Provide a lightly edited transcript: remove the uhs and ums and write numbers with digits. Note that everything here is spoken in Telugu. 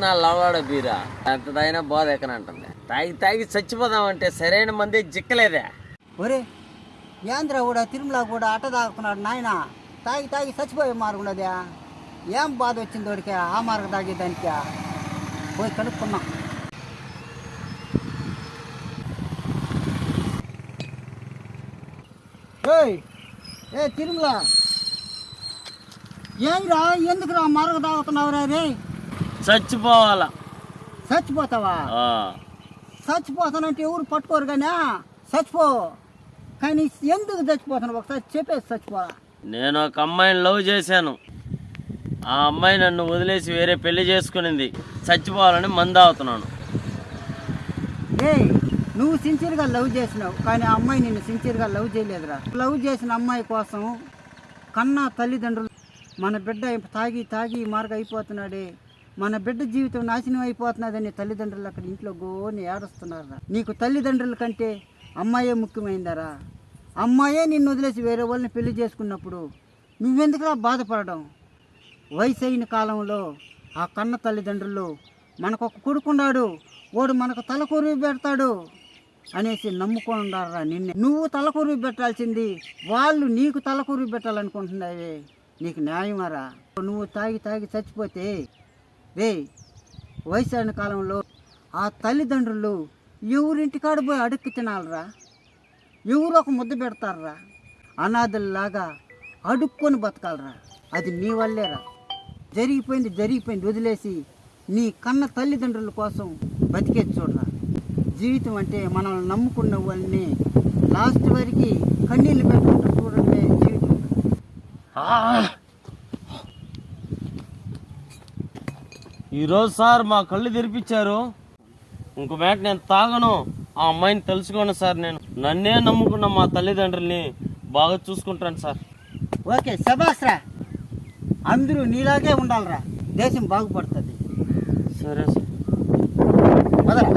నా లవాడ బీరా ఎంతదైనా బోధ ఎక్కనంటుంది. తాగి తాగి చచ్చిపోదామంటే సరైన మంది జిక్కలేదే. ఒరే ఏంద్ర కూడా తిరుమల కూడా అట్ట తాగుతున్నాడు నాయన. తాగి తాగి చచ్చిపోయే మార్గం ఉన్నదా? ఏం బాధ వచ్చింది వాడికి ఆ మార్గం తాగేదానికి? పోయి కనుక్కున్నాం. ఏ తిరుమల ఏంద్రా ఎందుకురా మార్గం తాగుతున్నావురా? రే చచ్చిపోవాలా? చచ్చిపోతావా? చచ్చిపోతానంటే ఎవరు పట్టుకోరు కానీ చచ్చిపో. కానీ ఎందుకు చచ్చిపోతున్నావు ఒకసారి చెప్పేసి చచ్చిపోరా. నేను ఒక అమ్మాయిని లవ్ చేశాను. ఆ అమ్మాయి నన్ను వదిలేసి వేరే పెళ్లి చేసుకునింది. చచ్చిపోవాలని మందు అవుతున్నాను. నువ్వు సిన్సియర్గా లవ్ చేసినావు కానీ ఆ అమ్మాయి నిన్ను సిన్సియర్గా లవ్ చేయలేదురా. లవ్ చేసిన అమ్మాయి కోసం కన్నా తల్లిదండ్రులు మన బిడ్డ తాగి తాగి మార్గ అయిపోతున్నాడే, మన బిడ్డ జీవితం నాశనం అయిపోతున్నదని తల్లిదండ్రులు అక్కడ ఇంట్లో గోని ఏడుస్తున్నారా. నీకు తల్లిదండ్రుల కంటే అమ్మాయే ముఖ్యమైందరా. అమ్మాయే నిన్ను వదిలేసి వేరే వాళ్ళని పెళ్లి చేసుకున్నప్పుడు నువ్వెందుకురా బాధపడడం? వయసు అయిన కాలంలో ఆ కన్న తల్లిదండ్రులు మనకొక కొడుకున్నాడు, వాడు మనకు తలకూరి పెడతాడు అనేసి నమ్ముకున్నారా నిన్నే. నువ్వు తలకూరి పెట్టాల్సింది వాళ్ళు నీకు తలకూరి పెట్టాలనుకుంటున్నావే. నీకు న్యాయమారా? నువ్వు తాగి తాగి చచ్చిపోతే వయసు అయిన కాలంలో ఆ తల్లిదండ్రులు ఎవరింటికాడ పోయి అడుక్కి తినాలరా? ఎవరు ఒక ముద్ద పెడతారా? అనాథల్లాగా అడుక్కొని బతకాలరా. అది నీ వల్లేరా. జరిగిపోయింది వదిలేసి నీ కన్న తల్లిదండ్రుల కోసం బతికేది చూడరా. జీవితం అంటే మనల్ని నమ్ముకున్న వాళ్ళని లాస్ట్ వరకు కన్నీళ్ళు పెట్టుకుంటూ చూడడమే జీవితం. ఈరోజు సార్ మా కళ్ళు తెరిపించారు. ఇంకో మాట నేను తాగను. ఆ అమ్మాయిని తెలుసుకోను సార్. నేను నన్నే నమ్ముకున్న మా తల్లిదండ్రుల్ని బాగా చూసుకుంటాను సార్. ఓకే శభాస్రా. అందరూ నీలాగే ఉండాలిరా. దేశం బాగుపడుతుంది. సరే సార్. వదరా.